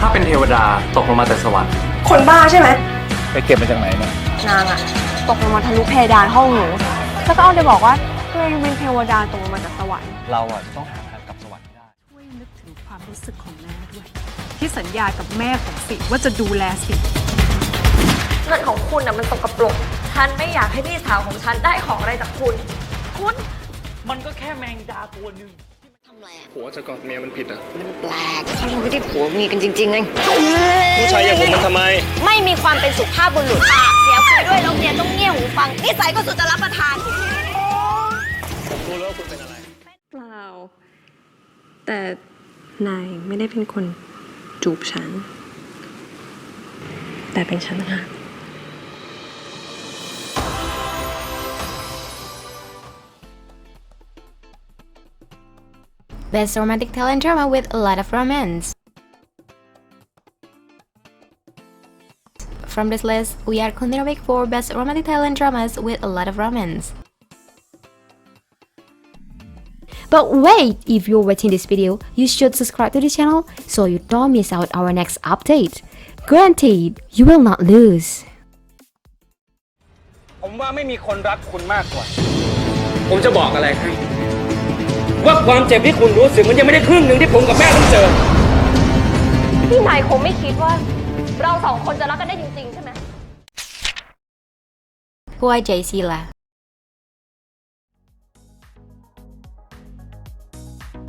ถ้าเป็นเทวดาตกลงมาจากสวรรค์คนบ้าใช่ไหมไปเก็บมาจากไหนเนี่ยนางอะตกลงมาทะลุเพดานห้องหนูแล้วก็เอาจะบอกว่าตัวเองเป็นเทวดาตกลงมาจากสวรรค์เราอะจะต้องหาทางกลับสวรรค์ให้ได้ช่วยนึกถึงความรู้สึกของแม่ด้วยที่สัญญากับแม่ของสิว่าจะดูแลสิเงินของคุณน่ะมันตกกระปรกฉันไม่อยากให้พี่สาวของฉันได้ของอะไรจากคุณมันก็แค่แมงดาตัวหนึ่งทำไรอะผัวจะกอดเมียมันผิดอะมันแปลกเขาไม่ได้ผัวมีกันจริงๆไงผู้ชายอย่างผมมันทำไมไม่มีความเป็นสุภาพบุรุษปากเสียคุยด้วยแล้วเมียต้องเงี่ยหูฟังนิสัยก็สุดจะรับประทานผมรู้แล้วว่าคุณเป็นอะไรเปล่าแต่นายไม่ได้เป็นคนจูบฉันแต่เป็นฉันค่ะBest romantic Thailand drama with a lot of romance. From this list, we are considering 4 best romantic Thailand dramas with a lot of romance. But wait, if you're watching this video, you should subscribe to the channel so you don't miss out our next update. Guaranteed, you will not lose. ผมว่าไม่มีคนรักคุณมากกว่าผมจะบอกอะไรให้ว่าความเจ็บที่คุณรู้สึกมันยังไม่ได้ครึ่งหนึ่งที่ผมกับแม่ต้องเจอพี่นายคงไม่คิดว่าเราสองคนจะรักกันได้จริงๆใช่ไหม Hua Jai Sila.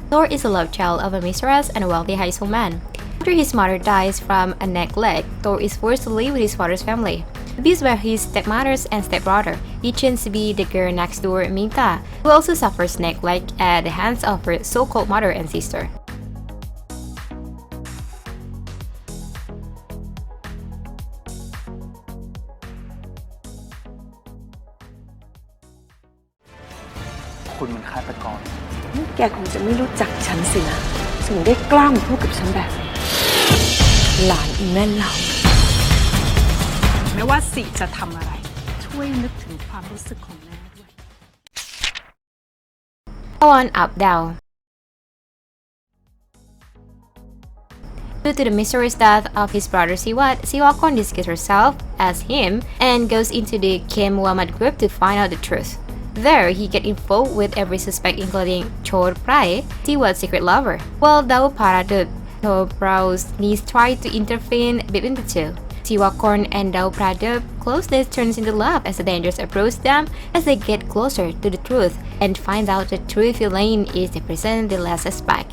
Thor is a love child of a mistress and a wealthy high school man. After his mother dies from a neglect, Thor is forced to live with his father's family. These were his stepmothers and stepbrother. He turns to be the girl next door, Minta, who also suffers neglect at the hands of her so-called mother and sister. คุณมันฆาตกรแกคงจะไม่รู้จักฉันสินะถึงได้กล้ามาพูดกับฉันแบบนี้หลานอีแม่เราไม่ว่าสิจะทำอะไรช่วยนึกถึงความรู้สึกของแม่ด้วย Tawan Arb Dao. Due to the mysterious death of his brother Siwat, Karn disguises herself as him and goes into the Kim Muhammad group to find out the truth. There, he gets involved with every suspect including Chor Prai, Siwat's secret lover, while Dao Paradut, Tobrau's niece, try to intervene between the two. Payakorn and Dao Pradap closeness turns into love as the dangers approach them as they get closer to the truth and find out the true villain is the person they last suspect.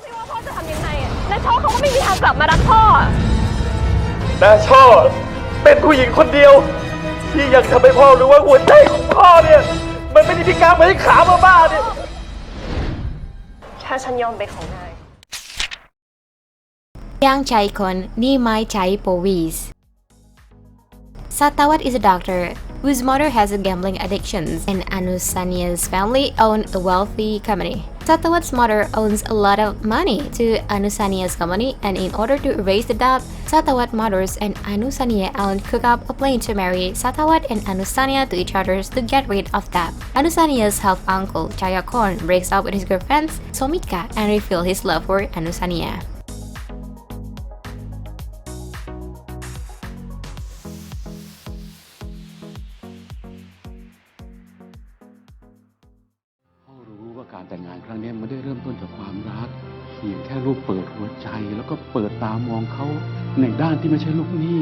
ไม่ว่าพ่อจะทำยังไงและช่อเขาก็ไม่มีทางกลับมารักพ่อแต่ช่อเป็นผู้หญิงคนเดียวที่อยากทำให้พ่อรู้ว่าหัวใจของพ่อเนี่ยมันไม่ได้พิการเหมือนขาบ้าๆเนี่ยถ้าฉันยอมเป็นของนาย Piang Chai Khon ni Mai Chai Povis. Satawat is a doctor whose mother has a gambling addictions and Anusania's family own a wealthy company. Satawat's mother owns a lot of money to Anusania's company, and in order to erase the debt, Satawat mothers and Anusania cook up a plan to marry Satawat and Anusania to each other to get rid of that. Anusania's half uncle Payakorn breaks up with his girlfriend Somika and reveals his love for Anusania. การแต่งงานครั้งนี้ไม่ได้เริ่มต้นจากความรักเพียงแค่ลูกเปิดหัวใจแล้วก็เปิดตามองเขาในด้านที่ไม่ใช่ลูกหนี้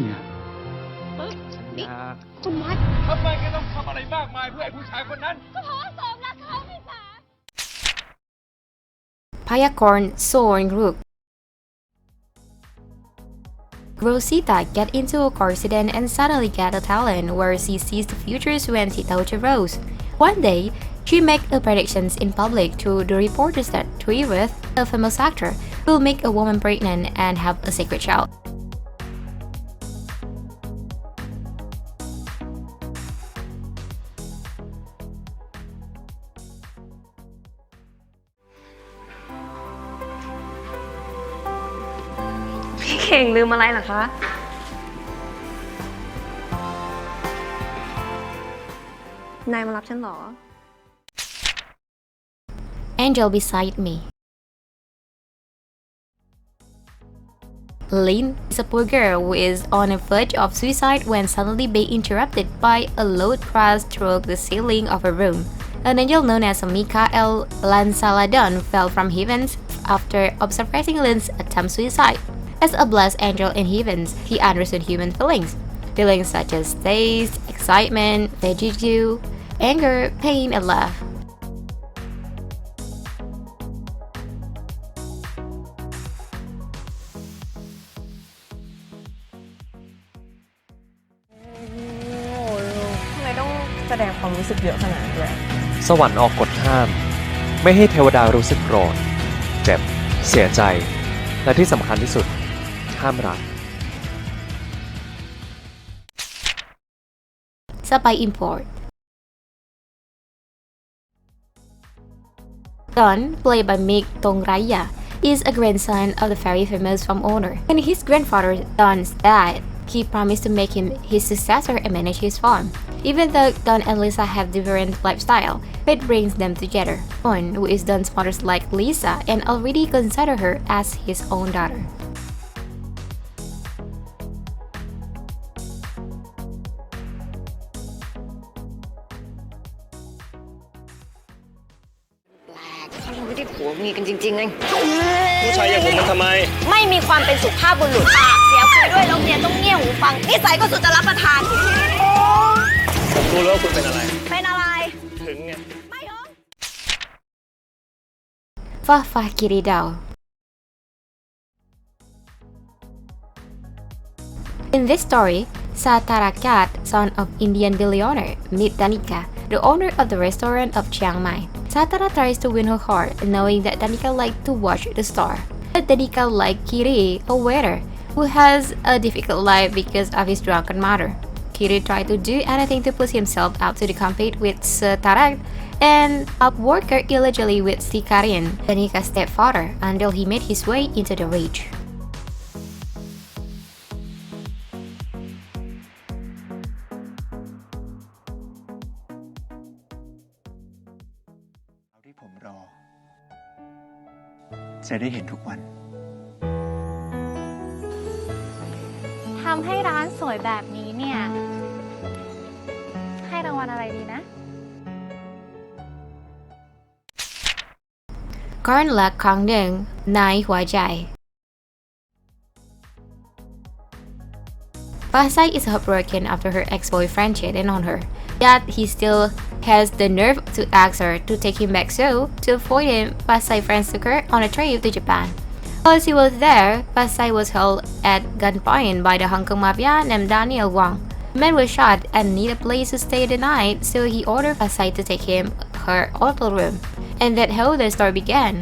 คุณมัดทำไมแกต้องทำอะไรมากมายเพื่อให้ผู้ชายคนนั้นก็เพราะว่าสมรักเขาพี่สา Payakorn Sorn Ruk. Rosita gets into a car accident and suddenly gets to Thailand where she sees the futures when she touches Rose. One day, she makes a prediction in public to the reporters that Triveth, a famous actor, will make a woman pregnant and have a secret child. พี่เข่งลืมอะไรเหรอคะ นายมารับฉันเหรอ Angel beside me. Lin is a poor girl who is on the verge of suicide when suddenly being interrupted by a loud crash struck the ceiling of her room. An angel known as Mikael Lansaladon fell from heavens after observing Lin's attempt suicide. As a blessed angel in heavens, he understood human feelings such as taste, excitement, veggie, anger, pain, and love. ทำไมต้องแสดงความรู้สึกเยอะขนาดนั้นด้วย สวรรค์ออกกฎห้าม ไม่ให้เทวดารู้สึกโกรธเจ็บ เสียใจ และที่สำคัญที่สุด ห้ามรัก Sapai import. Khon, played by Mick Tongraya, is a grandson of the very famous farm owner. When his grandfather Don died, he promised to make him his successor and manage his farm. Even though Don and Lisa have different lifestyle, fate brings them together. Khon, who is Don's mother, like Lisa and already consider her as his own daughter. เราไม่ได้ผัวเมียกันจริงๆเลย ผู้ชายอย่างผมมันทำไม ไม่มีความเป็นสุภาพบุรุษปากเสียคุยด้วยแล้วเมียต้องเงี่ยหูฟังนิสัยก็สุดจะรับประทาน ผมรู้แล้วว่าคุณเป็นอะไร เป็นอะไร ถึงไง ไม่เหรอ Fak Fah Kiri Dao. In this story, Satarakat, son of Indian billionaire, meet Danica, the owner of the restaurant of Chiang Mai. Satara tries to win her heart, knowing that Danica likes to watch the star. But Danica likes Kiri, a waiter, who has a difficult life because of his drunken mother. Kiri tried to do anything to push himself out to compete with Satarak and outwork her illegally with Sikarin, Danica's stepfather, until he made his way into the rage. ที่ผมรอ จะได้เห็นทุกวัน ทำให้ร้านสวยแบบนี้เนี่ย ให้รางวัลอะไรดีนะ Karn là Krang Neung, nai Hua Jai. Pasai is heartbroken after her ex-boyfriend cheated on her, yet he still has the nerve to ask her to take him back, so to avoid him, Pasai friends took her on a trip to Japan. While she was there, Pasai was held at gunpoint by the Hong Kong mafia named Daniel Wang. The man was shot and needed a place to stay the night, so he ordered Pasai to take him her hotel room. And that's how the story began.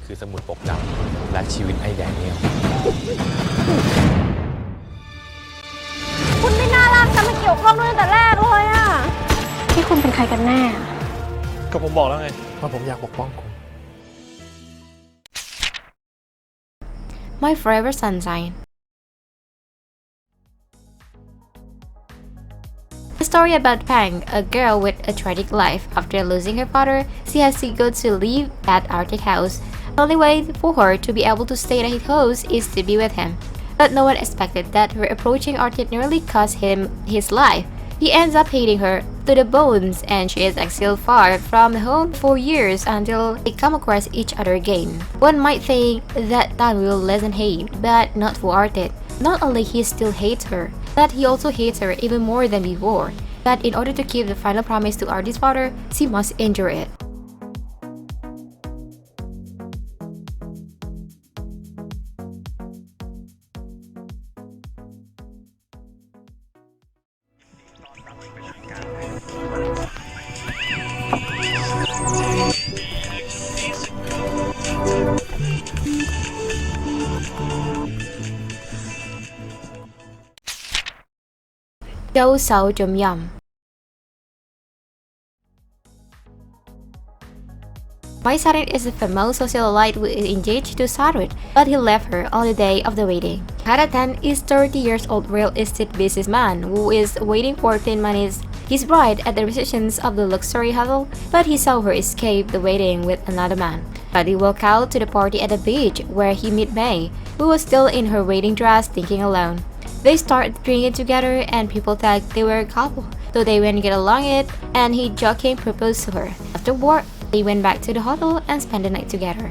คือสมุดปกดำและชีวิตไอ้แดเนียล คุณไม่น่ารักจะมาเกี่ยวข้องด้วยตั้งแต่แรกเลยอะที่คุณเป็นใครกันแน่ ก็ผมบอกแล้วไงว่าผมอยากปกป้องคุณ My Forever Sunshine. A story about Piang, a girl with a tragic life. After losing her father, she has to go to live at Arctic house. The only way for her to be able to stay at his house is to be with him. But no one expected that her approaching Arctic nearly cost him his life. He ends up hating her to the bones, and she is exiled far from home for years until they come across each other again. One might think that time will lessen hate, but not for Arctic. Not only he still hates her, but he also hates her even more than before. But in order to keep the final promise to Arctic's father, she must endure it. Jao Sao Jum Yorm. Mai Sarin is a famous socialite who is engaged to Sarut, but he left her on the day of the wedding. Karatan is 30 years old real estate businessman who is waiting for Tin Manis, his bride, at the receptions of the luxury hotel, but he saw her escape the wedding with another man. But he walked out to the party at the beach where he met May, who was still in her wedding dress thinking alone. They started drinking together and people thought they were a couple, though they wouldn't get along it, and he jokingly proposed to her. Afterward, they went back to the hotel and spent the night together.